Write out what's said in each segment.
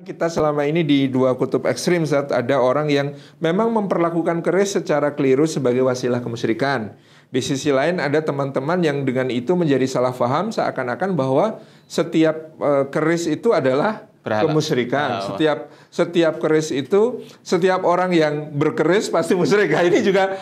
Kita selama ini di dua kutub ekstrim, saat ada orang yang memang memperlakukan keris secara keliru sebagai wasilah kemusyrikan. Di sisi lain ada teman-teman yang dengan itu menjadi salah faham seakan-akan bahwa setiap keris itu adalah kemusyrikan. Setiap keris itu, setiap orang yang berkeris pasti musyrik. Ini juga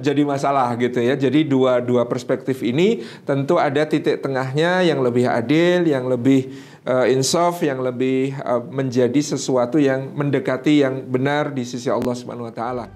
jadi masalah gitu ya. Jadi dua perspektif ini tentu ada titik tengahnya yang lebih adil, yang lebih insaf, yang lebih menjadi sesuatu yang mendekati yang benar di sisi Allah Subhanahu wa taala.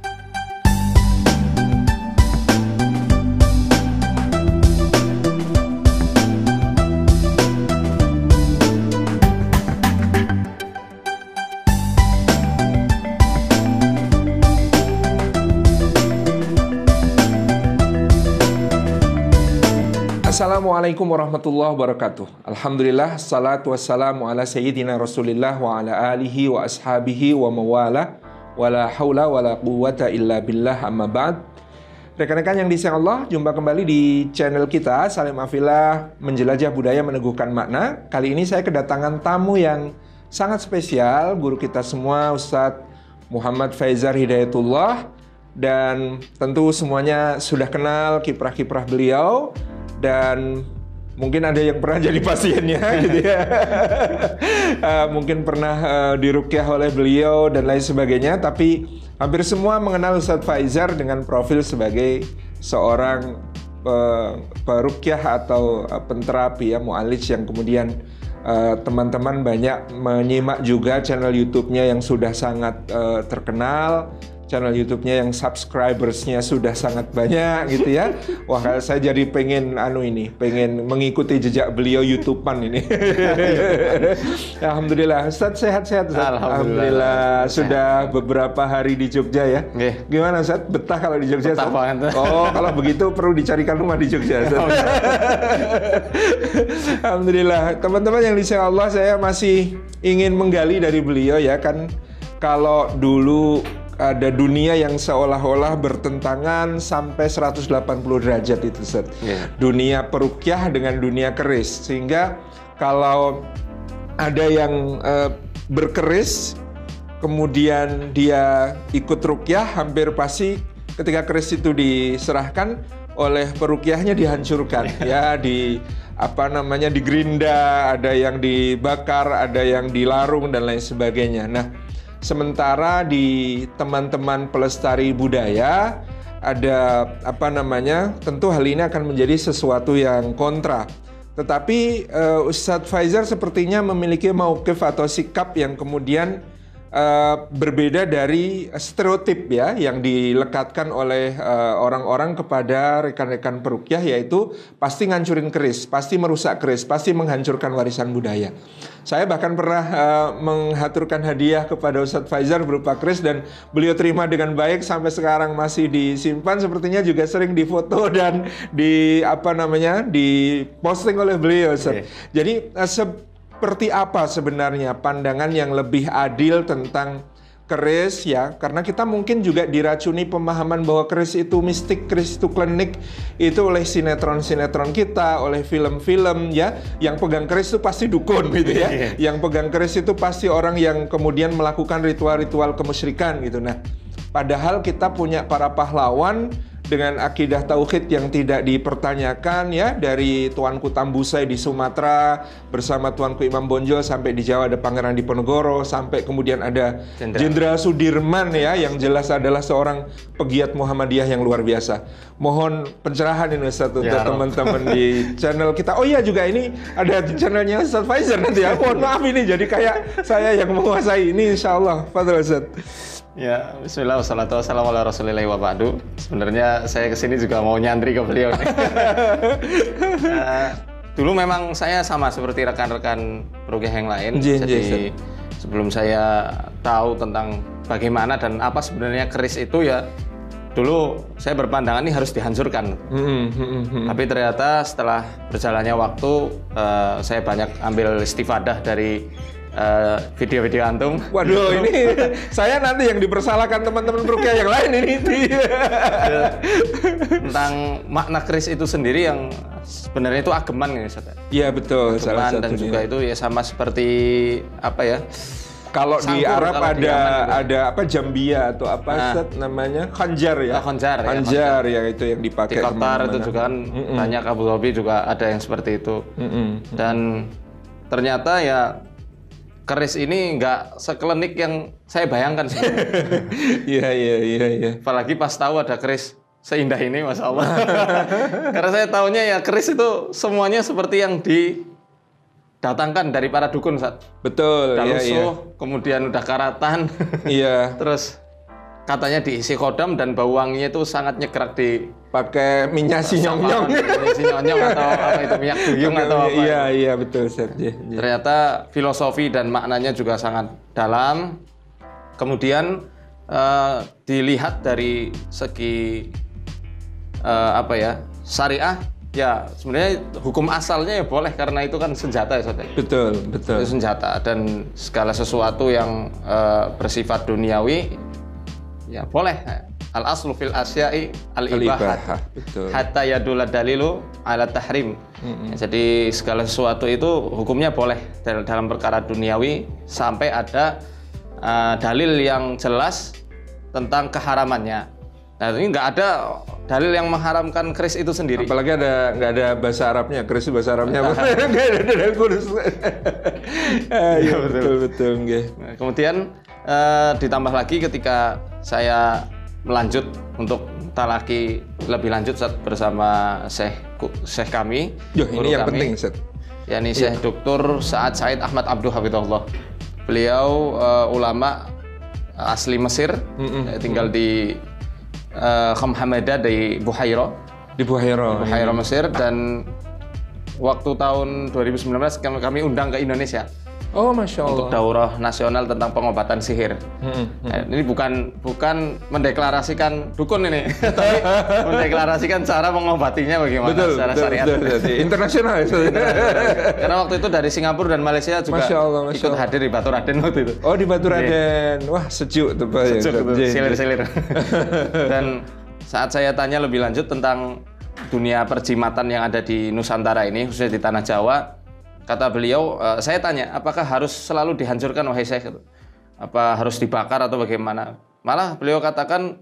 Assalamualaikum warahmatullahi wabarakatuh. Alhamdulillah, salatu wassalamu ala sayyidina rasulillah wa ala alihi wa ashabihi wa mawala wa la hawla wa la quwwata illa billah amma ba'd. Rekan-rekan yang disayang Allah, jumpa kembali di channel kita Salim Afilah, menjelajah budaya meneguhkan makna. Kali ini saya kedatangan tamu yang sangat spesial, guru kita semua, Ustadz Muhammad Faizar Hidayatullah. Dan tentu semuanya sudah kenal kiprah-kiprah beliau. Dan mungkin ada yang pernah jadi pasiennya gitu ya. Mungkin pernah diruqyah oleh beliau dan lain sebagainya. Tapi hampir semua mengenal Ustadz Faizar dengan profil sebagai seorang peruqyah atau penterapi ya, mu'alij, yang kemudian teman-teman banyak menyimak juga channel YouTube-nya yang sudah sangat terkenal. Channel YouTube-nya yang subscribers-nya sudah sangat banyak gitu ya. Wah, saya jadi pengen pengen mengikuti jejak beliau YouTube-an ini. Alhamdulillah, Ustadz sehat-sehat. Alhamdulillah. Sudah beberapa hari di Jogja ya. Gimana Ustadz? Betah kalau di Jogja? Betah banget. Oh, kalau begitu perlu dicarikan rumah di Jogja. Alhamdulillah. Teman-teman yang disayang Allah, saya masih ingin menggali dari beliau ya kan. Kalau dulu ada dunia yang seolah-olah bertentangan sampai 180 derajat itu, Ustaz. Dunia peruqyah dengan dunia keris. Sehingga kalau ada yang berkeris, kemudian dia ikut ruqyah, hampir pasti ketika keris itu diserahkan oleh peruqyahnya dihancurkan. Ya, digerinda, ada yang dibakar, ada yang dilarung dan lain sebagainya. Nah, sementara di teman-teman pelestari budaya ada tentu hal ini akan menjadi sesuatu yang kontra. Tetapi Ustadz Faizar sepertinya memiliki mauqif atau sikap yang kemudian berbeda dari stereotip ya yang dilekatkan oleh orang-orang kepada rekan-rekan peruqyah, yaitu pasti ngancurin keris, pasti merusak keris, pasti menghancurkan warisan budaya. Saya bahkan pernah menghaturkan hadiah kepada Ustadz Faizar berupa keris dan beliau terima dengan baik, sampai sekarang masih disimpan, sepertinya juga sering difoto dan diposting oleh beliau, Ustadz. Jadi seperti apa sebenarnya pandangan yang lebih adil tentang keris ya? Karena kita mungkin juga diracuni pemahaman bahwa keris itu mistik, keris itu klinik, itu oleh sinetron-sinetron kita, oleh film-film ya. Yang pegang keris itu pasti dukun gitu ya. Yang pegang keris itu pasti orang yang kemudian melakukan ritual-ritual kemusyrikan gitu. Nah, padahal kita punya para pahlawan dengan akidah tauhid yang tidak dipertanyakan ya, dari Tuanku Tambusai di Sumatera bersama Tuanku Imam Bonjol, sampai di Jawa ada Pangeran Diponegoro, sampai kemudian ada Jenderal Sudirman ya, yang jelas adalah seorang pegiat Muhammadiyah yang luar biasa. Mohon pencerahan ini Ustaz untuk teman-teman di channel kita. Oh iya, juga ini ada channelnya Ustadz Faizar nanti ya. Mohon maaf ini jadi kayak saya yang menguasai ini, insyaallah. Fadhil Ustaz. Ya, bismillah, wassalatu wassalamu ala rasulillahi wa ba'du. Sebenarnya saya kesini juga mau nyantri ke beliau. Dulu memang saya sama seperti rekan-rekan peruqyah yang lain. Jadi sebelum saya tahu tentang bagaimana dan apa sebenarnya keris itu ya, dulu saya berpandangan ini harus dihancurkan. Tapi ternyata setelah berjalannya waktu, saya banyak ambil istifadah dari video-video antum. Waduh, ini saya nanti yang dipersalahkan teman-teman peruqyah yang lain ini. Tentang makna keris itu sendiri yang sebenarnya itu ageman ya Ustaz. Iya betul, salah Ageman dan satunya. juga itu ya sama seperti apa ya? Kalau di Sangkur Arab kalau di Yaman gitu. ada apa jambia atau apa Ustaz, namanya khanjar ya. Oh, khanjar ya, Khanjar ya itu yang Di dipakai Qatar kemana-mana. itu juga kan banyak, Abu Dhabi juga ada yang seperti itu. Dan ternyata ya keris ini nggak sekelenik yang saya bayangkan sebenarnya. Iya. Apalagi pas tahu ada keris seindah ini, Masya Allah. Karena saya tahunya ya keris itu semuanya seperti yang didatangkan dari para dukun, Ustaz. Betul, Udah iya. lusuh, kemudian udah karatan. Iya. Terus katanya diisi kodam dan bau wanginya itu sangat nyegrak di Pakai minyak sinyong-nyong. sinyonyong atau apa itu, minyak duyung atau apa. Iya betul Ustaz. Iya. Ternyata filosofi dan maknanya juga sangat dalam. Kemudian dilihat dari segi apa ya, syariah, ya sebenarnya hukum asalnya ya boleh karena itu kan senjata ya Ustaz. Betul. Itu senjata dan segala sesuatu yang bersifat duniawi ya boleh. Al aslu fil asya'i al ibahah. Betul. Hatta yadul dalilu ala tahrim. Ya, jadi segala sesuatu itu hukumnya boleh dalam perkara duniawi sampai ada dalil yang jelas tentang keharamannya. Nah, ini nggak ada dalil yang mengharamkan keris itu sendiri. Apalagi nggak ada bahasa Arabnya, keris bahasa Arabnya apa? Nggak ada dalil khusus. Iya betul. Nggih. Nah, kemudian ditambah lagi ketika saya melanjut untuk talaki lebih lanjut Ustaz, bersama Syekh kami. Yo, ini yang penting Ustaz. yakni Syekh Dr. Sa'ad Said Ahmad Abduh Hafidhullah. Beliau ulama asli Mesir, tinggal di Khamhamada di Buhaira. Di Buhaira. Mesir, dan waktu tahun 2019 kami undang ke Indonesia. Oh, Masya Allah. Untuk daurah nasional tentang pengobatan sihir. Nah, ini bukan mendeklarasikan dukun ini, tapi mendeklarasikan cara mengobatinya bagaimana secara syariat. Betul. Internasional ya. Karena waktu itu dari Singapura dan Malaysia juga Masya Allah. ikut hadir di Batu Raden waktu itu. Oh, di Batu Raden. Wah, sejuk tuh Pak. Sejuk, silir-silir. Dan saat saya tanya lebih lanjut tentang dunia perjimatan yang ada di Nusantara ini, khususnya di Tanah Jawa, kata beliau, saya tanya, apakah harus selalu dihancurkan wahai Syekh? Apa harus dibakar atau bagaimana? Malah beliau katakan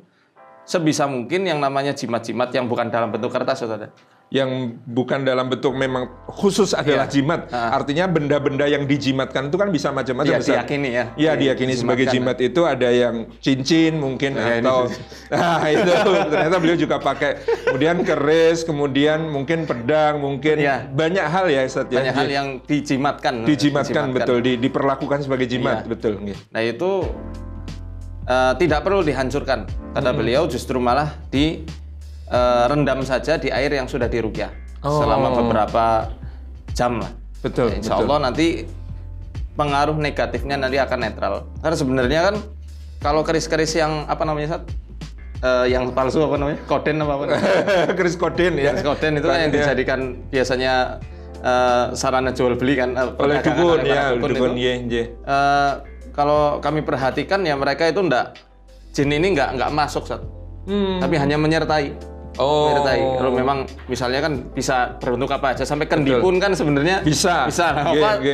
sebisa mungkin yang namanya jimat-jimat yang bukan dalam bentuk kertas, saudara. Yang bukan dalam bentuk memang khusus adalah jimat. Artinya benda-benda yang dijimatkan itu kan bisa macam-macam. Diyakini ya. Iya, diyakini sebagai jimat itu ada yang cincin mungkin atau itu ternyata beliau juga pakai. Kemudian keris, kemudian mungkin pedang, mungkin banyak hal ya Ustaz. Banyak hal yang dijimatkan. Dijimatkan betul, diperlakukan sebagai jimat, betul. Nah, itu tidak perlu dihancurkan. Kata beliau justru malah rendam saja di air yang sudah diruqyah selama beberapa jam lah. Betul. Insya Allah nanti pengaruh negatifnya nanti akan netral. Karena sebenarnya kan kalau keris-keris yang apa namanya Sat? Yang palsu apa namanya? Koden apa namanya? Keris koden ya. Keris koden itu kan yang dijadikan biasanya sarana jual beli kan oleh dukun ya, dukun kalau kami perhatikan ya mereka itu jin ini enggak masuk Sat. Tapi hanya menyertai. Menyertai. Kalau memang misalnya kan bisa berbentuk apa aja sampai kendi pun kan sebenarnya bisa.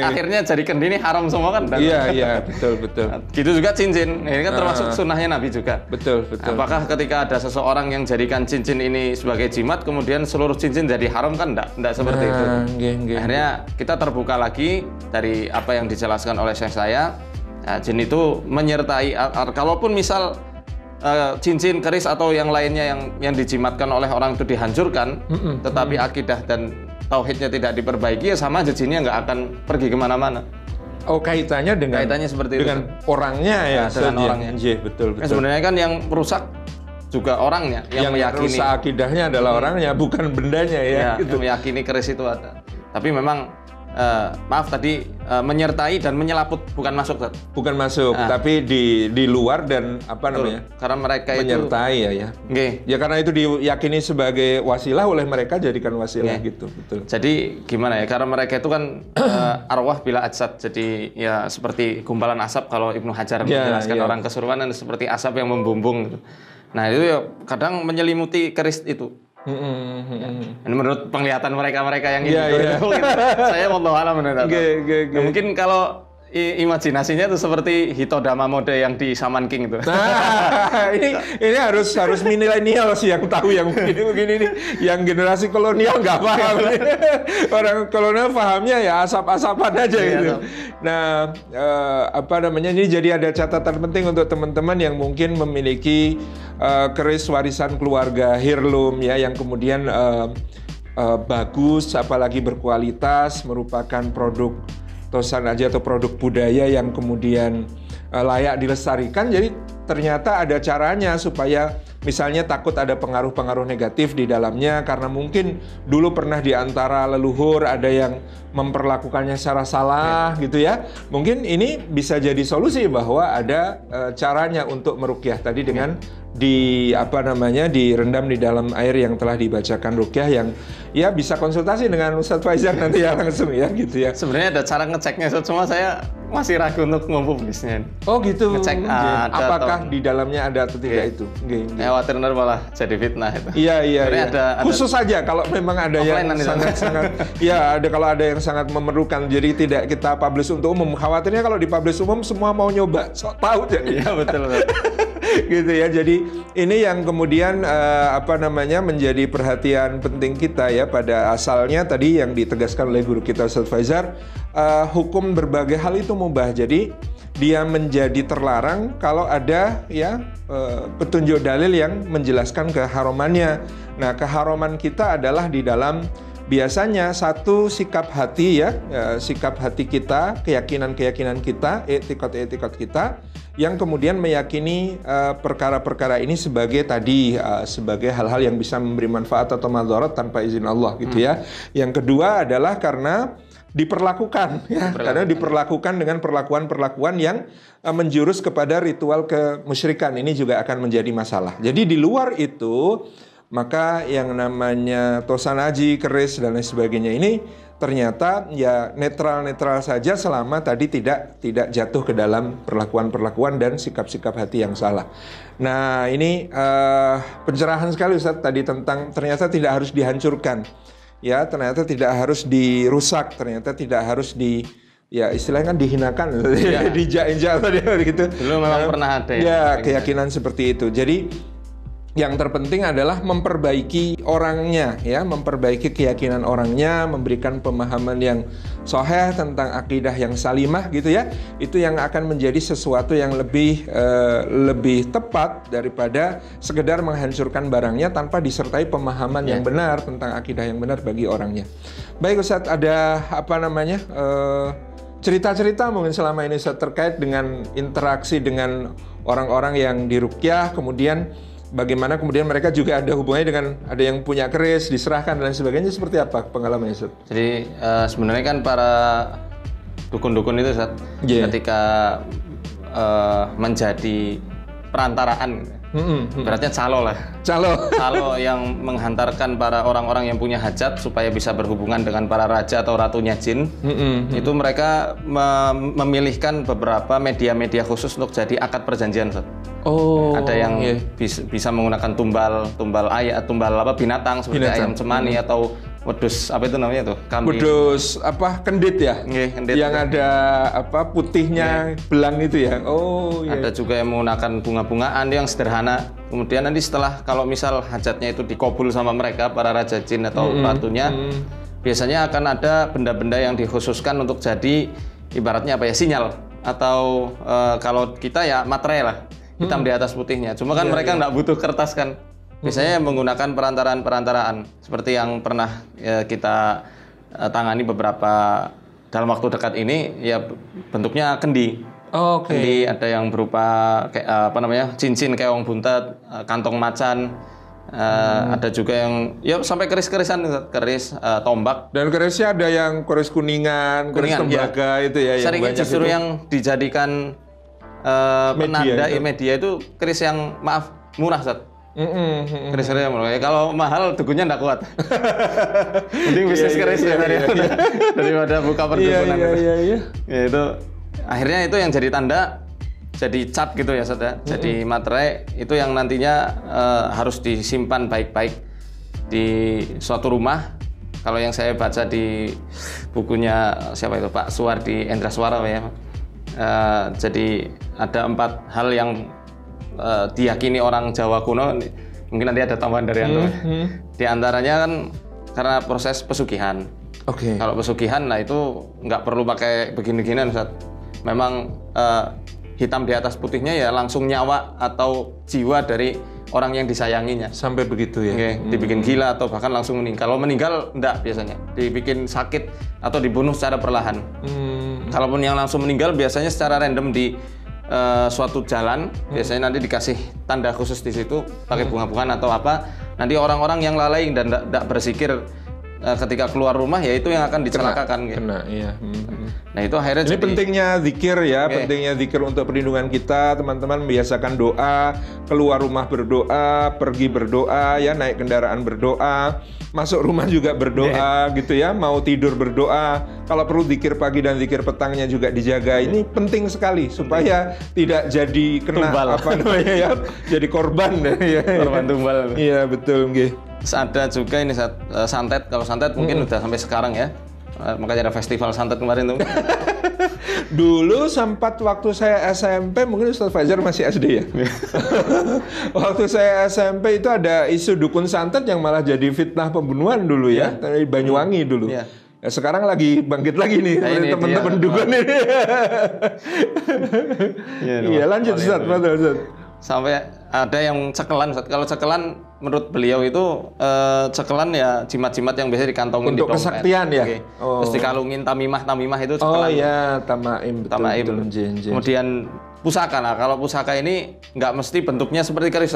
Akhirnya jadi kendi ini haram semua kan. Iya, betul. Nah, gitu juga cincin. Ini kan termasuk sunnahnya Nabi juga. Betul. Apakah ketika ada seseorang yang jadikan cincin ini sebagai jimat kemudian seluruh cincin jadi haram kan enggak seperti itu. Akhirnya kita terbuka lagi dari apa yang dijelaskan oleh Syekh saya. Nah, jin itu menyertai kalaupun misal cincin, keris atau yang lainnya yang dijimatkan oleh orang itu dihancurkan, tetapi akidah dan tauhidnya tidak diperbaiki, ya sama aja jinnya nggak akan pergi kemana-mana. Oh, kaitannya seperti dengan orangnya ya, dengan orangnya. Betul. Sebenarnya kan yang rusak juga orangnya, yang meyakini. Rusak akidahnya adalah orangnya, bukan bendanya ya. Gitu. Yang meyakini keris itu ada. Tapi memang maaf tadi menyertai dan menyelaput, bukan masuk. Bukan masuk, tapi di luar dan apa namanya? Karena mereka menyertai ya. Ya karena itu diyakini sebagai wasilah oleh mereka, jadikan wasilah gitu, betul. Jadi gimana ya? Karena mereka itu kan arwah bila ajsad. Jadi ya seperti gumpalan asap kalau Ibnu Hajar menjelaskan orang kesurupan dan seperti asap yang membumbung gitu. Nah, itu ya kadang menyelimuti keris itu. Ini menurut penglihatan mereka yang gitu. Saya mau alam menurut. Mungkin kalau imajinasinya itu seperti Hitodama mode yang di Shaman King itu. Nah, ini harus milenial sih yang tahu yang begini nih. Yang generasi kolonial nggak paham. Orang kolonial pahamnya ya asap-asapan aja gitu. Nah, ini jadi ada catatan penting untuk teman-teman yang mungkin memiliki keris warisan keluarga heirloom ya, yang kemudian bagus, apalagi berkualitas, merupakan produk tosan aja atau produk budaya yang kemudian layak dilestarikan. Jadi ternyata ada caranya supaya misalnya takut ada pengaruh-pengaruh negatif di dalamnya karena mungkin dulu pernah di antara leluhur ada yang memperlakukannya secara salah gitu ya. Mungkin ini bisa jadi solusi bahwa ada caranya untuk meruqyah tadi dengan direndam di dalam air yang telah dibacakan ruqyah, yang ya bisa konsultasi dengan Ustadz Faizal nanti ya langsung ya gitu ya. Sebenarnya ada cara ngeceknya, cuma saya masih ragu untuk mempublisnya. Oh gitu. Ngecek apakah di dalamnya ada atau tidak itu. Khawatir malah jadi fitnah itu. Iya. Ada khusus saja kalau memang ada yang sangat ya kalau ada yang sangat memerlukan, jadi tidak kita publish untuk umum. Khawatirnya kalau dipublish umum semua mau nyoba, tahu jadi. Iya betul. Gitu ya. Jadi ini yang kemudian menjadi perhatian penting kita ya. Pada asalnya tadi yang ditegaskan oleh guru kita Ustadz Faizal, hukum berbagai hal itu mubah. Jadi dia menjadi terlarang kalau ada ya petunjuk dalil yang menjelaskan keharumannya. Nah, keharuman kita adalah di dalam biasanya satu sikap hati ya, sikap hati kita, keyakinan kita, etikot kita yang kemudian meyakini perkara-perkara ini sebagai sebagai hal-hal yang bisa memberi manfaat atau madarat tanpa izin Allah gitu ya. Yang kedua adalah karena diperlakukan ya, karena diperlakukan dengan perlakuan-perlakuan yang menjurus kepada ritual kemusyrikan. Ini juga akan menjadi masalah. Jadi di luar itu, maka yang namanya tosanaji, keris dan lain sebagainya ini ternyata ya netral-netral saja selama tadi tidak jatuh ke dalam perlakuan-perlakuan dan sikap-sikap hati yang salah. Nah, ini pencerahan sekali Ustaz tadi tentang ternyata tidak harus dihancurkan. Ya, ternyata tidak harus dirusak, ternyata tidak harus istilahnya kan dihinakan, dijak-injak tadi gitu. Dulu memang pernah ada ya keyakinan seperti itu. Jadi yang terpenting adalah memperbaiki orangnya ya, memperbaiki keyakinan orangnya, memberikan pemahaman yang sahih tentang akidah yang salimah gitu ya. Itu yang akan menjadi sesuatu yang lebih tepat daripada sekedar menghancurkan barangnya tanpa disertai pemahaman yang benar tentang akidah yang benar bagi orangnya. Baik Ustadz, ada cerita-cerita mungkin selama ini Ustadz terkait dengan interaksi dengan orang-orang yang diruqyah, kemudian bagaimana kemudian mereka juga ada hubungannya dengan ada yang punya keris diserahkan dan sebagainya, seperti apa pengalamannya Ustaz? Jadi sebenarnya kan para dukun-dukun itu Ustaz, ketika menjadi perantaraan, beratnya calo yang menghantarkan para orang-orang yang punya hajat supaya bisa berhubungan dengan para raja atau ratunya jin. Itu mereka memilihkan beberapa media-media khusus untuk jadi akad perjanjian Ustaz. Ada yang bisa menggunakan tumbal binatang seperti ayam cemani atau wedus wedus kendit ya, kendit yang ada putihnya belang itu ya. Ada juga yang menggunakan bunga-bungaan yang sederhana. Kemudian nanti setelah kalau misal hajatnya itu dikabul sama mereka para raja jin atau ratunya, biasanya akan ada benda-benda yang dikhususkan untuk jadi ibaratnya sinyal atau kalau kita ya materai lah, hitam di atas putihnya. Cuma kan mereka nggak butuh kertas kan. Biasanya menggunakan perantaraan seperti yang pernah kita tangani beberapa dalam waktu dekat ini, ya bentuknya kendi. Kendi ada yang berupa cincin keong buntet, kantong macan. Ada juga yang sampai keris-kerisan, keris tombak. Dan kerisnya ada yang keris kuningan, keris tembaga itu ya. Seringnya justru yang dijadikan penanda media itu keris yang murah Ustaz. Keris-keris yang murah. Kalau mahal dukunnya nggak kuat. Mending bisnis keris daripada buka perdukunan. Ya, itu akhirnya itu yang jadi tanda, jadi cat gitu ya Ustaz ya. Jadi materai itu yang nantinya harus disimpan baik-baik di suatu rumah. Kalau yang saya baca di bukunya siapa itu, Pak Suwardi Endraswara ya. Jadi ada 4 hal yang diyakini orang Jawa kuno. Mungkin nanti ada tambahan dari Anda. Di antaranya kan karena proses pesugihan. Kalau pesugihan, nah itu nggak perlu pakai begini-beginian, Ustaz. Memang hitam di atas putihnya ya langsung nyawa atau jiwa dari orang yang disayanginya. Sampai begitu ya? Dibikin gila atau bahkan langsung meninggal. Kalau meninggal enggak biasanya, dibikin sakit atau dibunuh secara perlahan. Kalaupun yang langsung meninggal biasanya secara random di suatu jalan, biasanya nanti dikasih tanda khusus di situ, pakai bunga-bungaan atau apa. Nanti orang-orang yang lalai dan enggak berzikir ketika keluar rumah, ya itu yang akan dicelakakan. Iya. Nah itu akhirnya ini pentingnya zikir ya, pentingnya zikir untuk perlindungan kita. Teman-teman membiasakan doa, keluar rumah berdoa, pergi berdoa, ya naik kendaraan berdoa, masuk rumah juga berdoa, gitu ya. Mau tidur berdoa. Kalau perlu zikir pagi dan zikir petangnya juga dijaga. Ini penting sekali supaya tidak jadi kena tumbal. Apa namanya ya, jadi korban ya. Korban tumbal. Iya betul, nggih. Ada juga ini santet. Kalau santet mungkin udah sampai sekarang ya. Makanya ada festival santet kemarin tuh. Dulu sempat waktu saya SMP, mungkin Ustaz Fajar masih SD ya. Waktu saya SMP itu ada isu dukun santet yang malah jadi fitnah pembunuhan dulu ya, dari Banyuwangi dulu. Ya, sekarang lagi bangkit lagi nih teman-teman dukun ini. Iya, lanjut Ustaz, Ustaz. Sampai ada yang cekelan. Kalau cekelan menurut beliau itu cekelan ya jimat-jimat yang biasa dikantongin untuk di dompet. Kesaktian ya. Terus dikalungin tamimah itu cekelan. Oh iya, tamaim. Betul. Kemudian pusaka. Nah, kalau pusaka ini nggak mesti bentuknya seperti keris,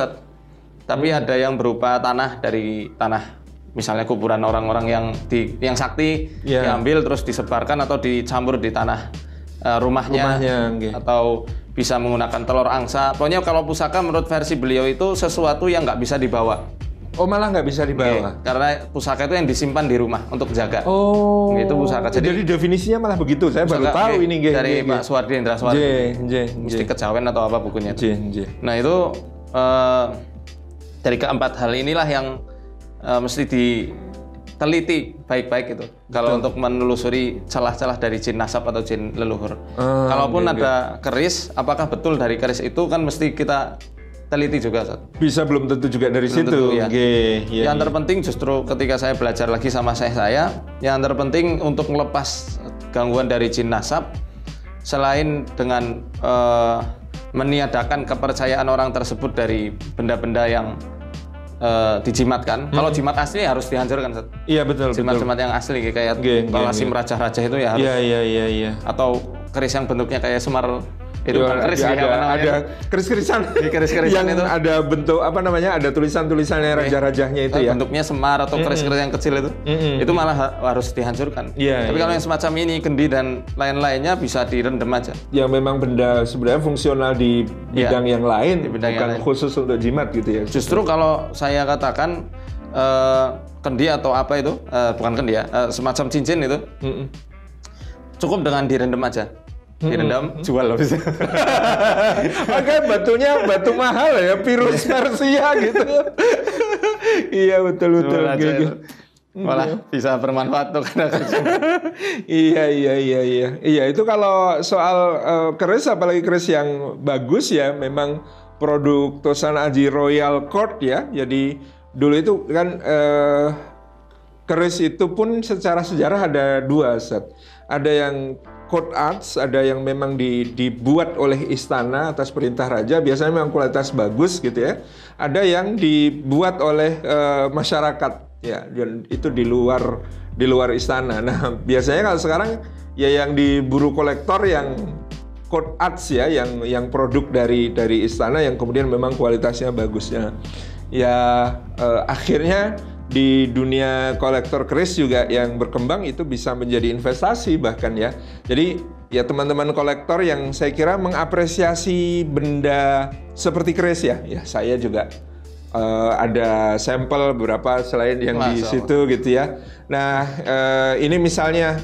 tapi ada yang berupa tanah dari tanah. Misalnya kuburan orang-orang yang sakti diambil terus disebarkan atau dicampur di tanah rumahnya atau bisa menggunakan telur angsa. Pokoknya kalau pusaka menurut versi beliau itu sesuatu yang nggak bisa dibawa. Oh, malah nggak bisa dibawa? Karena pusaka itu yang disimpan di rumah untuk jaga. Oh, itu pusaka. Jadi definisinya malah begitu. Saya baru tahu ini dari Pak Suwardi Endraswara. Mesti kejawen atau apa bukunya itu. Nah itu dari keempat hal inilah yang mesti diteliti baik-baik itu. Kalau untuk menelusuri celah-celah dari jin nasab atau jin leluhur. Kalaupun ada keris, apakah betul dari keris itu kan mesti kita teliti juga, Ustaz. Bisa belum tentu juga dari situ. Tentu, ya. Yang terpenting justru ketika saya belajar lagi sama saya, yang terpenting untuk melepas gangguan dari jin nasab, selain dengan meniadakan kepercayaan orang tersebut dari benda-benda yang dijimatkan. Kalau jimat asli harus dihancurkan, Ustaz. Iya betul. Jimat-jimat yang asli kayak palasim raja-raja itu ya harus. Iya. Atau keris yang bentuknya kayak Semar itu bukan keris ya, ada keris-kerisan yang itu ada bentuk apa namanya, ada tulisan-tulisannya raja-rajanya itu ya. Bentuknya semar atau keris-keris yang kecil itu malah harus dihancurkan. Tapi kalau yang semacam ini kendi dan lain-lainnya bisa direndam aja. Yang memang benda sebenarnya fungsional di bidang yang lain, bukan khusus untuk jimat gitu ya. Justru kalau saya katakan kendi atau apa itu bukan kendi ya, semacam cincin itu cukup dengan direndam aja. Direndam, jual loh bisa. Oke, batunya batu mahal ya, Pirus Persia gitu. Iya betul. Malah bisa bermanfaat tuh karena Iya, itu kalau soal keris, apalagi keris yang bagus ya, memang produk Tosan Aji Royal Court ya. Jadi dulu itu kan keris itu pun secara sejarah ada dua, Set. Ada yang court arts, ada yang memang dibuat oleh istana atas perintah raja, biasanya memang kualitas bagus gitu ya. Ada yang dibuat oleh masyarakat ya, dan itu di luar istana. Nah, biasanya kalau sekarang ya yang diburu kolektor yang court arts ya, yang produk dari istana yang kemudian memang kualitasnya bagusnya. Ya akhirnya di dunia kolektor keris juga yang berkembang itu bisa menjadi investasi bahkan ya. Jadi ya teman-teman kolektor yang saya kira mengapresiasi benda seperti keris ya saya juga ada sampel beberapa selain yang di situ gitu ya. Nah, ini misalnya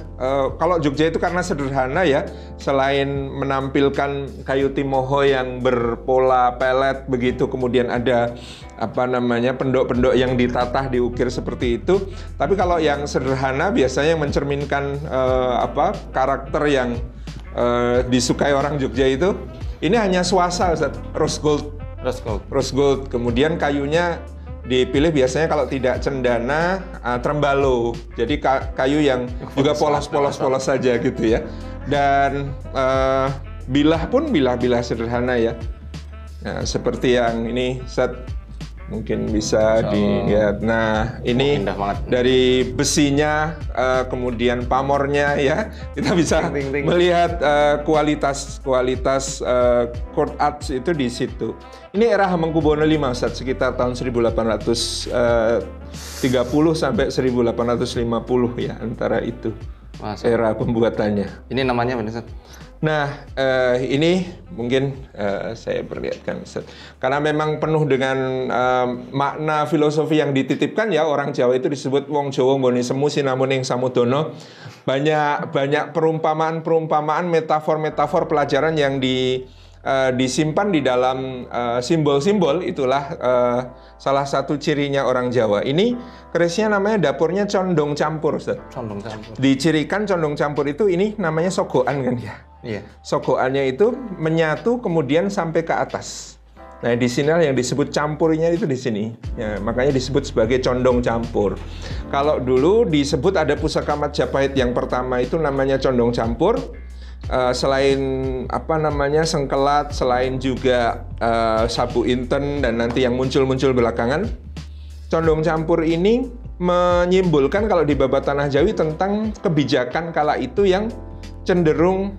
kalau Jogja itu karena sederhana ya, selain menampilkan kayu timoho yang berpola pelet begitu, kemudian ada apa namanya pendok-pendok yang ditatah diukir seperti itu. Tapi kalau yang sederhana biasanya mencerminkan karakter yang disukai orang Jogja itu, ini hanya swasa, Ustaz, rose gold. Kemudian kayunya dipilih biasanya kalau tidak cendana, trembalo. Jadi kayu yang juga polos saja gitu ya. Dan bilah pun bilah sederhana ya. Nah, seperti yang ini mungkin bisa dilihat. Nah, ini dari besinya, kemudian pamornya ya, kita bisa melihat kualitas court arts itu di situ. Ini era Hamengkubuwono V, Ustaz, sekitar tahun 1830 sampai 1850 ya, antara itu era pembuatannya. Ini namanya apa, Ustaz? Nah, ini mungkin saya perlihatkan, Ustaz. Karena memang penuh dengan makna filosofi yang dititipkan ya, orang Jawa itu disebut wong Jawa nggone semu sinamuning samudono. Banyak perumpamaan, metafor pelajaran yang disimpan di dalam simbol-simbol. Itulah salah satu cirinya orang Jawa. Ini kerisnya namanya dapurnya condong campur, Ustaz. Condong campur. Dicirikan condong campur itu, ini namanya sogokan kan ya. Iya. Sogokannya itu menyatu kemudian sampai ke atas. Nah, di sini yang disebut campurnya itu di sini. Ya, makanya disebut sebagai condong campur. Kalau dulu disebut ada pusaka Majapahit yang pertama itu namanya condong campur. Selain sengkelat, selain juga sabu inten dan nanti yang muncul belakangan, condong campur ini menyimbolkan kalau di Babat Tanah Jawi tentang kebijakan kala itu yang cenderung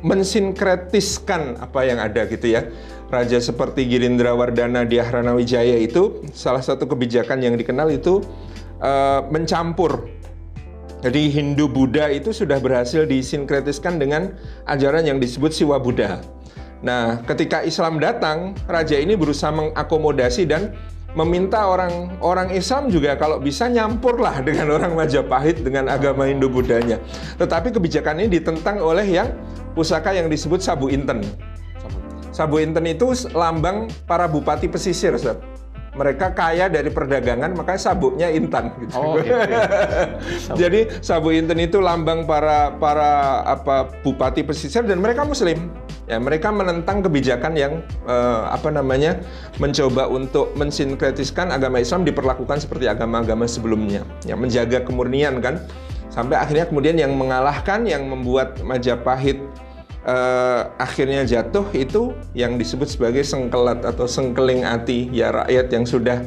mensinkretiskan apa yang ada gitu ya. Raja seperti Girindrawardana Dyahrana Wijaya itu salah satu kebijakan yang dikenal itu mencampur. Jadi Hindu Buddha itu sudah berhasil disinkretiskan dengan ajaran yang disebut Siwa Buddha. Nah, ketika Islam datang, raja ini berusaha mengakomodasi dan meminta orang Islam juga kalau bisa nyampurlah dengan orang Majapahit dengan agama Hindu Buddhanya. Tetapi kebijakan ini ditentang oleh yang pusaka yang disebut sabu inten. Sabu inten itu lambang para bupati pesisir, Ustaz. Mereka kaya dari perdagangan, makanya sabuknya intan gitu. Gitu ya. Jadi sabu inten itu lambang para bupati pesisir dan mereka muslim. Ya, mereka menentang kebijakan yang mencoba untuk mensinkretiskan agama Islam diperlakukan seperti agama-agama sebelumnya. Ya, menjaga kemurnian kan. Sampai akhirnya kemudian yang mengalahkan, yang membuat Majapahit akhirnya jatuh itu yang disebut sebagai sengkelat atau sengkeling ati, ya rakyat yang sudah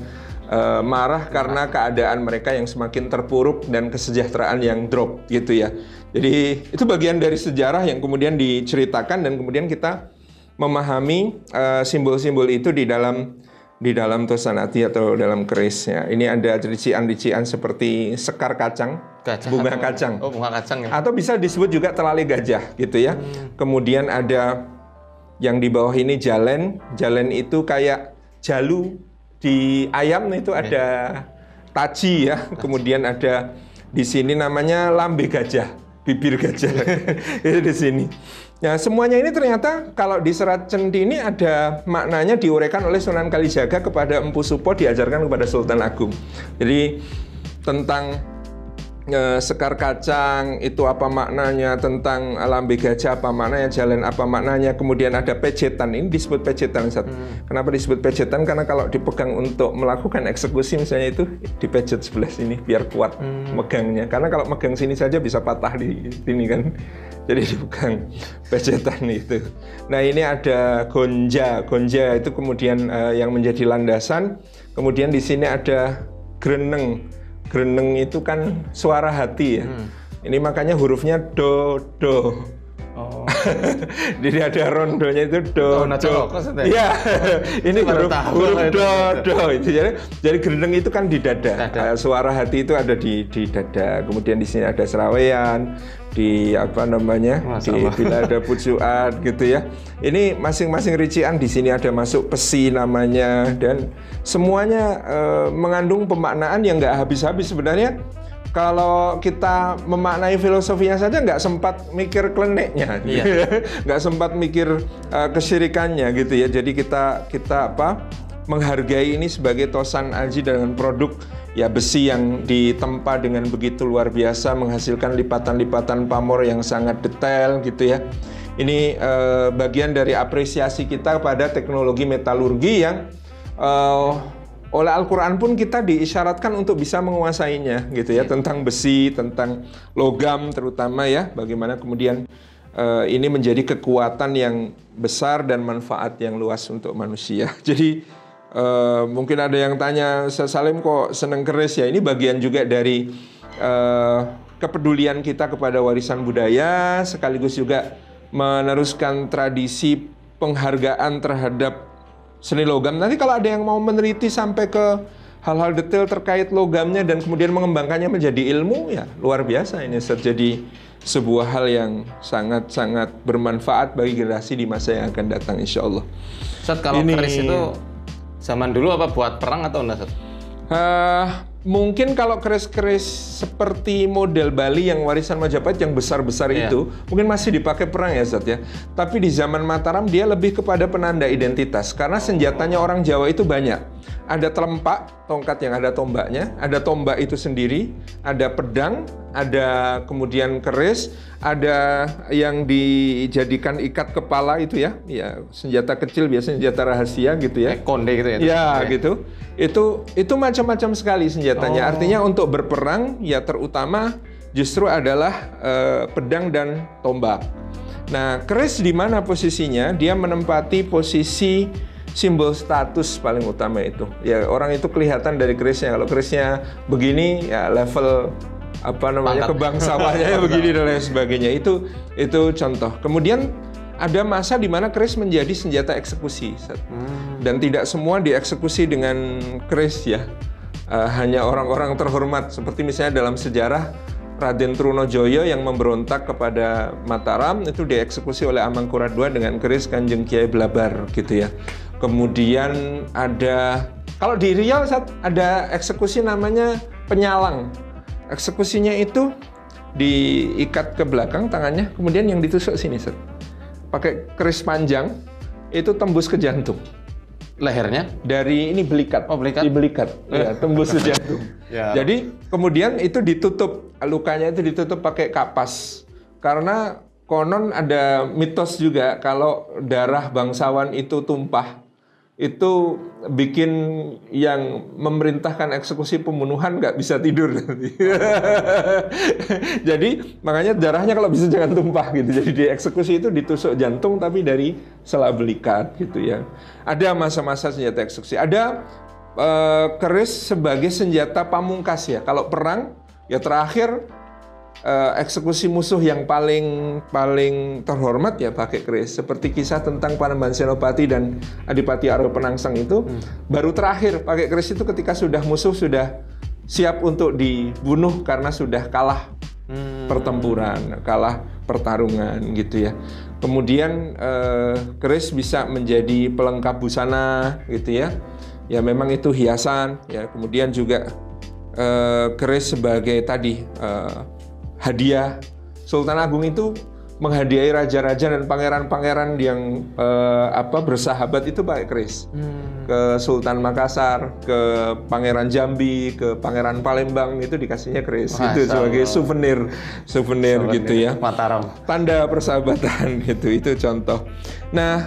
marah karena keadaan mereka yang semakin terpuruk dan kesejahteraan yang drop gitu ya. Jadi itu bagian dari sejarah yang kemudian diceritakan dan kemudian kita memahami simbol-simbol itu di dalam tosanati atau dalam kerisnya. Ini ada rician-rician seperti sekar kacang, bunga kacang. Oh, bunga kacang ya. Atau bisa disebut juga telali gajah gitu ya. Kemudian ada yang di bawah ini jalen. Jalen itu kayak jalu di ayam itu ada taji ya. Kemudian ada di sini namanya lambe gajah, bibir gajah. Itu di sini. Nah, semuanya ini ternyata kalau di Serat Cendi ini ada maknanya diuraikan oleh Sunan Kalijaga kepada Empu Supo, diajarkan kepada Sultan Agung. Jadi tentang sekar kacang itu apa maknanya, tentang lambe gajah apa maknanya, jalan apa maknanya, kemudian ada pejetan, ini disebut pejetan. Kenapa disebut pejetan? Karena kalau dipegang untuk melakukan eksekusi misalnya itu dipejet sebelah sini biar kuat megangnya, karena kalau megang sini saja bisa patah di sini kan, jadi dipegang pejetan itu. Nah, ini ada gonja itu kemudian yang menjadi landasan, kemudian di sini ada greneng. Greneng itu kan suara hati ya. Ini makanya hurufnya do. Oh. Jadi ada rondonya itu do. Iya. Ini huruf do. Itu jadi greneng itu kan di dada. Suara hati itu ada di dada. Kemudian di sini ada serawean. di apa namanya, bila ada pucuan gitu ya. Ini masing-masing rician di sini ada masuk pesi namanya, dan semuanya mengandung pemaknaan yang nggak habis-habis sebenarnya. Kalau kita memaknai filosofinya saja nggak sempat mikir kleneknya, nggak sempat mikir kesyirikannya gitu ya. Jadi kita menghargai ini sebagai Tosan Aji dengan produk ya besi yang ditempa dengan begitu luar biasa, menghasilkan lipatan-lipatan pamor yang sangat detail gitu ya. Ini bagian dari apresiasi kita pada teknologi metalurgi yang oleh Al-Quran pun kita diisyaratkan untuk bisa menguasainya gitu ya, tentang besi, tentang logam terutama ya, bagaimana kemudian ini menjadi kekuatan yang besar dan manfaat yang luas untuk manusia. Jadi mungkin ada yang tanya, Ustaz Salim kok seneng keris ya? Ini bagian juga dari kepedulian kita kepada warisan budaya, sekaligus juga meneruskan tradisi penghargaan terhadap seni logam. Nanti kalau ada yang mau meneliti sampai ke hal-hal detail terkait logamnya dan kemudian mengembangkannya menjadi ilmu, ya luar biasa ini jadi sebuah hal yang sangat-sangat bermanfaat bagi generasi di masa yang akan datang insya Allah. Ustaz, kalau keris itu zaman dulu apa buat perang atau enggak, Ustaz? Mungkin kalau keris-keris seperti model Bali yang warisan Majapahit yang besar-besar itu mungkin masih dipakai perang ya Zat ya. Tapi di zaman Mataram dia lebih kepada penanda identitas, karena senjatanya orang Jawa itu banyak. Ada telempak, tongkat yang ada tombaknya, ada tombak itu sendiri, ada pedang, ada kemudian keris, ada yang dijadikan ikat kepala itu ya, senjata kecil biasanya senjata rahasia gitu ya. Konde gitu ya. Ya gitu. Itu macam-macam sekali senjatanya. Artinya untuk berperang ya terutama justru adalah pedang dan tombak. Nah, keris di mana posisinya? Dia menempati posisi simbol status paling utama itu. Ya orang itu kelihatan dari kerisnya. Kalau kerisnya begini ya level apa namanya kebangsawannya begini dan lain sebagainya. Itu contoh. Kemudian ada masa di mana keris menjadi senjata eksekusi. Dan tidak semua dieksekusi dengan keris ya. Hanya orang-orang terhormat, seperti misalnya dalam sejarah Raden Trunojoyo yang memberontak kepada Mataram itu dieksekusi oleh Amangkurat II dengan keris Kanjeng Kiai Blabar gitu ya. Kemudian ada, kalau di Riau ada eksekusi namanya penyalang. Eksekusinya itu diikat ke belakang tangannya, kemudian yang ditusuk sini Seth. Pakai keris panjang, itu tembus ke jantung. Lehernya? Dari ini belikat. Oh, belikat? Di belikat, ya, tembus ke jantung. Ya. Jadi kemudian itu ditutup, lukanya itu ditutup pakai kapas. Karena konon ada mitos juga kalau darah bangsawan itu tumpah, itu bikin yang memerintahkan eksekusi pembunuhan nggak bisa tidur nanti. Jadi makanya darahnya kalau bisa jangan tumpah gitu. Jadi di eksekusi itu ditusuk jantung tapi dari sela belikat gitu ya. Ada masa-masa senjata eksekusi. Ada keris sebagai senjata pamungkas ya. Kalau perang ya terakhir eksekusi musuh yang paling terhormat ya pakai keris. Seperti kisah tentang Panembahan Senopati dan Adipati Arga Penangsang itu baru terakhir pakai keris itu ketika sudah musuh sudah siap untuk dibunuh karena sudah kalah pertempuran, kalah pertarungan gitu ya. Kemudian keris bisa menjadi pelengkap busana gitu ya. Ya memang itu hiasan ya. Kemudian juga keris sebagai tadi hadiah. Sultan Agung itu menghadiahi raja-raja dan pangeran-pangeran yang bersahabat itu pakai keris. Ke Sultan Makassar, ke Pangeran Jambi, ke Pangeran Palembang itu dikasihnya keris. Itu sebagai souvenir gitu ya. Mataram. Tanda persahabatan gitu. Itu contoh. Nah,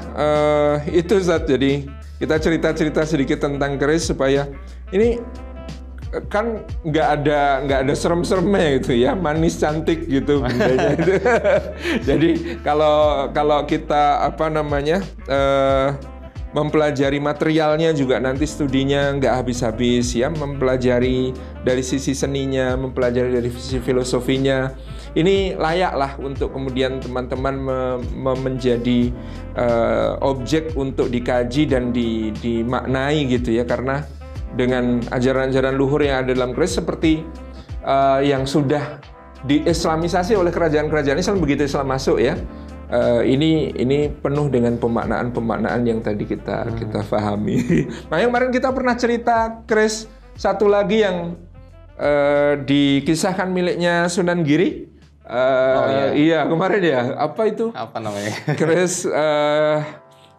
itu Zat. Jadi kita cerita-cerita sedikit tentang keris supaya ini kan nggak ada serem-seremnya gitu ya, manis cantik gitu bendanya itu. Jadi kalau kita mempelajari materialnya juga nanti studinya nggak habis-habis ya, mempelajari dari sisi seninya, mempelajari dari sisi filosofinya. Ini layaklah untuk kemudian teman-teman menjadi objek untuk dikaji dan dimaknai gitu ya, karena dengan ajaran-ajaran luhur yang ada dalam keris seperti yang sudah diislamisasi oleh kerajaan-kerajaan Islam begitu Islam masuk ya. Ini penuh dengan pemaknaan yang tadi kita pahami. Nah, yang kemarin kita pernah cerita keris satu lagi yang dikisahkan miliknya Sunan Giri. Iya kemarin ya. Apa itu? Apa namanya? Keris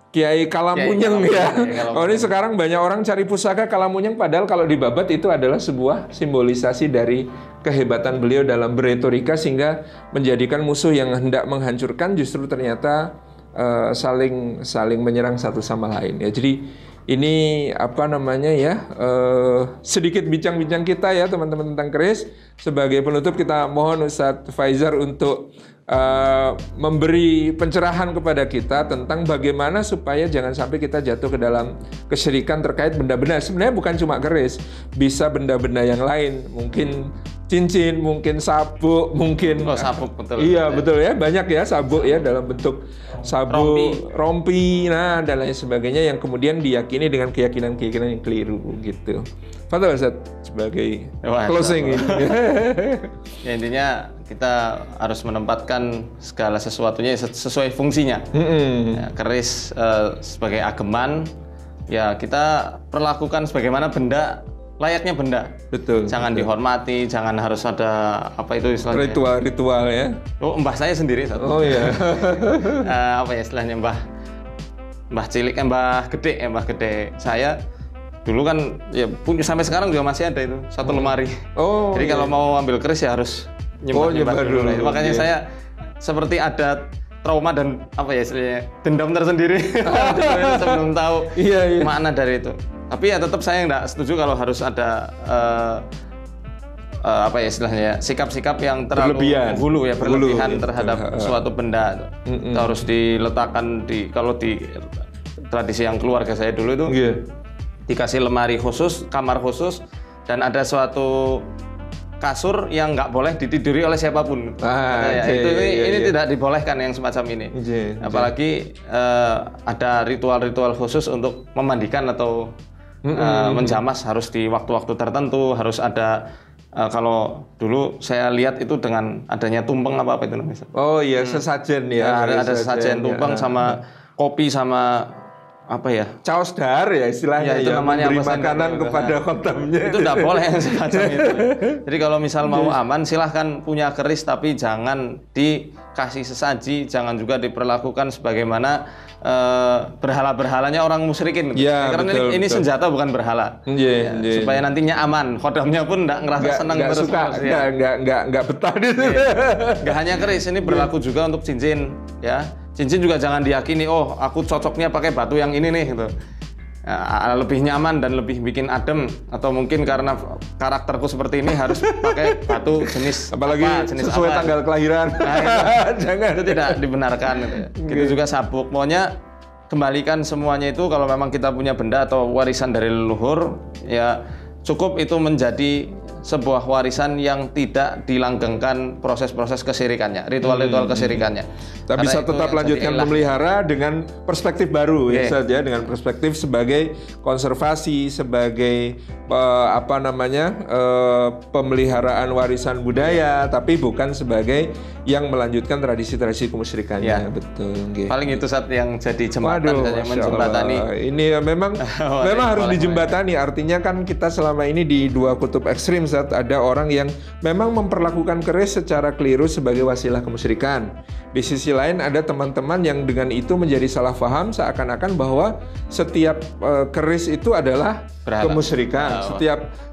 Kiai Kalamunyeng ya. Ini sekarang banyak orang cari pusaka Kalamunyeng, padahal kalau dibabat itu adalah sebuah simbolisasi dari kehebatan beliau dalam berretorika sehingga menjadikan musuh yang hendak menghancurkan justru ternyata saling menyerang satu sama lain ya. Jadi ini apa namanya ya, sedikit bincang-bincang kita ya teman-teman tentang keris. Sebagai penutup kita mohon Ustadz Faizar untuk memberi pencerahan kepada kita tentang bagaimana supaya jangan sampai kita jatuh ke dalam kesyirikan terkait benda-benda. Sebenarnya bukan cuma keris, bisa benda-benda yang lain, mungkin cincin, mungkin sabuk, mungkin sabuk betul. Iya betul ya, banyak ya sabuk ya dalam bentuk sabuk, rompi, nah dan lain sebagainya yang kemudian diyakini dengan keyakinan-keyakinan yang keliru gitu. Fadhal Ustaz sebagai closing ini. Ya, intinya kita harus menempatkan segala sesuatunya sesuai fungsinya. Ya, keris sebagai ageman, ya kita perlakukan sebagaimana benda, layaknya benda. Betul. Jangan dihormati, jangan harus ada apa itu istilahnya? Ritual ya. Oh, mbah saya sendiri satu. Oh iya. Apa ya istilahnya mbah cilik, mbah gede. Saya dulu kan ya punya, sampai sekarang juga masih ada itu satu lemari. Oh. Jadi kalau mau ambil keris ya harus nyembah dulu. Makanya saya seperti ada trauma dan apa ya istilahnya dendam tersendiri sebelum tahu makna dari itu. Tapi ya tetap saya nggak setuju kalau harus ada apa ya istilahnya sikap-sikap yang terlalu berlebihan terhadap suatu benda. Itu harus diletakkan kalau di tradisi yang keluarga saya dulu itu dikasih lemari khusus, kamar khusus, dan ada suatu kasur yang nggak boleh ditiduri oleh siapapun. Ini tidak dibolehkan yang semacam ini. Apalagi ada ritual-ritual khusus untuk memandikan atau menjamas harus di waktu-waktu tertentu, harus ada kalau dulu saya lihat itu dengan adanya tumpeng apa itu namanya? Oh iya, sesajen ya. Ada sesajen tumpeng sama kopi sama apa ya? Caos dahar ya istilahnya, ya, memberi makanan kepada khotamnya. Itu tidak boleh yang semacam itu. Jadi kalau misal mau aman silahkan punya keris, tapi jangan dikasih sesaji, jangan juga diperlakukan sebagaimana berhala-berhalanya orang musyrikin. Ya, karena betul, ini senjata bukan berhala. Supaya nantinya aman, khodamnya pun tidak ngerasa senang terus. Nggak betah di situ. Nggak hanya keris, ini berlaku juga untuk cincin ya. Cincin juga jangan diyakini, oh aku cocoknya pakai batu yang ini nih gitu. Lebih nyaman dan lebih bikin adem, atau mungkin karena karakterku seperti ini harus pakai batu jenis apalagi jenis sesuai tanggal kelahiran. Jangan, itu tidak dibenarkan gitu. Gitu juga sabuk. Pokoknya kembalikan semuanya itu kalau memang kita punya benda atau warisan dari leluhur, ya cukup itu menjadi sebuah warisan yang tidak dilanggengkan proses-proses kesirikannya, ritual-ritual kesirikannya. Tapi bisa tetap lanjutkan memelihara dengan perspektif baru ya, dengan perspektif sebagai konservasi, sebagai pemeliharaan warisan budaya, tapi bukan sebagai yang melanjutkan tradisi-tradisi kemusyrikannya. Betul. Paling itu saat yang jadi jembatan saja, menjembatani. Ini memang harus dijembatani. Artinya kan kita selama ini di dua kutub ekstrim. Saat ada orang yang memang memperlakukan keris secara keliru sebagai wasilah kemusyrikan. Di sisi lain ada teman-teman yang dengan itu menjadi salah paham seakan-akan bahwa setiap keris itu adalah kemusyrikan.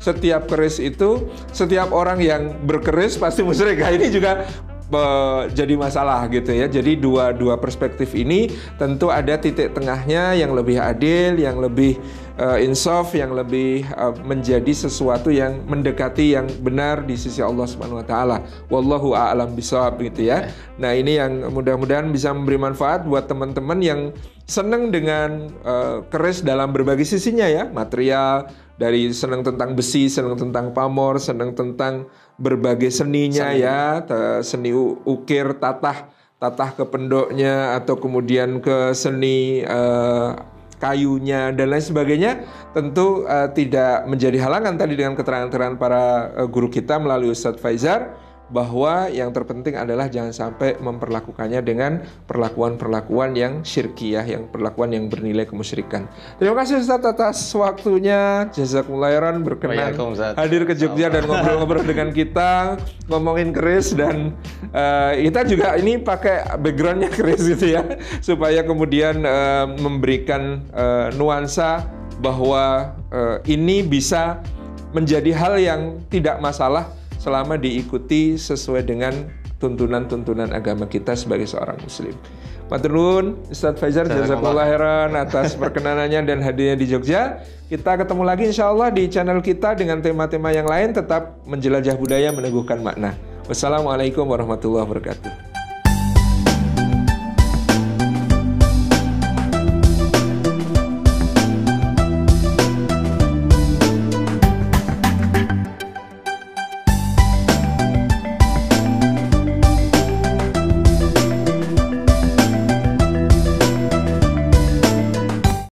Setiap keris itu, setiap orang yang berkeris pasti musyrik. Ini juga jadi masalah gitu ya. Jadi dua perspektif ini tentu ada titik tengahnya yang lebih adil, yang lebih insaf, yang lebih menjadi sesuatu yang mendekati yang benar di sisi Allah Subhanahu wa taala. Wallahu a'lam bishawab gitu ya. Nah, ini yang mudah-mudahan bisa memberi manfaat buat teman-teman yang senang dengan keris dalam berbagai sisinya ya, material, dari senang tentang besi, senang tentang pamor, senang tentang berbagai seninya ya, seni ukir, tatah ke pendoknya, atau kemudian ke seni kayunya dan lain sebagainya, tentu tidak menjadi halangan tadi dengan keterangan-keterangan para guru kita melalui Ustadz Faizar. bahwa yang terpenting adalah jangan sampai memperlakukannya dengan perlakuan-perlakuan yang syirkiyah, yang perlakuan yang bernilai kemusyrikan. Terima kasih Ustaz atas waktunya. Jazakumullah khairan berkenan hadir ke Jogja dan ngobrol-ngobrol dengan kita, ngomongin keris, dan kita juga ini pakai backgroundnya keris gitu ya, supaya kemudian memberikan nuansa bahwa ini bisa menjadi hal yang tidak masalah selama diikuti sesuai dengan tuntunan-tuntunan agama kita sebagai seorang muslim. Matur nuwun Ustadz Faizar, jazakallahu khairan atas perkenanannya dan hadirnya di Jogja. Kita ketemu lagi insya Allah di channel kita dengan tema-tema yang lain. Tetap menjelajah budaya, meneguhkan makna. Wassalamualaikum warahmatullahi wabarakatuh.